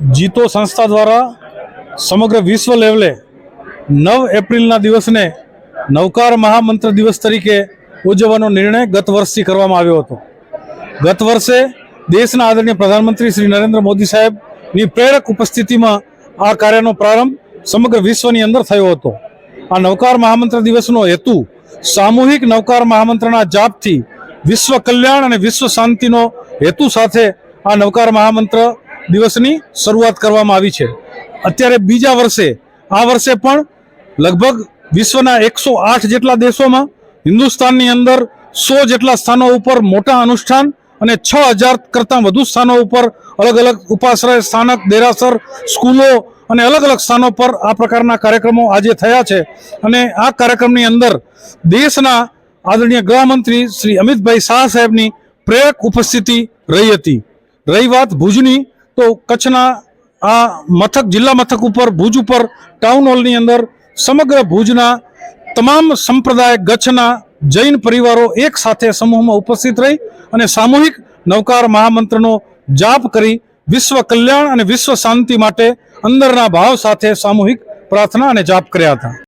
जीतो संस्था द्वारा समग्र विश्व लेवले 9 एप्रिल दिवस ने नवकार महामंत्र दिवस तरीके उजवવાનો निर्णय गत वर्षથી કરવામાં આવ્યો હતો। गत वर्षे देशना आदरणीय प्रधानमंत्री श्री नरेंद्र मोदी साहेबની પ્રેરક ઉપસ્થિતિમાં આ કાર્યનો પ્રારંભ સમગ્ર વિશ્વની અંદર થયો હતો। આ નવકાર મહામંત્ર દિવસનો હેતુ સામૂહિક નવકાર મહામંત્રના જાપથી વિશ્વ કલ્યાણ અને વિશ્વ શાંતિનો હેતુ સાથે આ નવકાર મહામંત્ર દિવસની શરૂઆત કરવામાં આવી છે। અત્યારે બીજા વર્ષે આ વર્ષે પણ લગભગ વિશ્વના 108 જેટલા દેશોમાં હિન્દુસ્તાનની અંદર 100 જેટલા સ્થાનો ઉપર મોટા અનુષ્ઠાન અને 6000 કરતાં વધુ સ્થાનો ઉપર અલગ અલગ ઉપાશ્રય સ્થાનક દેરાસર સ્કૂલો અને અલગ અલગ સ્થાનો પર આ પ્રકારના કાર્યક્રમો આજે થયા છે। અને આ કાર્યક્રમની અંદર દેશના આદરણીય ગૃહમંત્રી શ્રી અમિતભાઈ શાહ સાહેબની પ્રેરક ઉપસ્થિતિ રહી હતી। રહી વાત ભુજની, તો કચ્છના આ મથક જિલ્લા મથક ઉપર ભુજ ઉપર ટાઉન હોલની અંદર સમગ્ર ભુજના તમામ સંપ્રદાય ગચ્છના જૈન પરિવારો એક સાથે સમૂહમાં ઉપસ્થિત રહી અને સામૂહિક નવકાર મહામંત્રનો જાપ કરી વિશ્વ કલ્યાણ અને વિશ્વ શાંતિ માટે અંદરના ભાવ સાથે સામૂહિક પ્રાર્થના અને જાપ કર્યા હતા।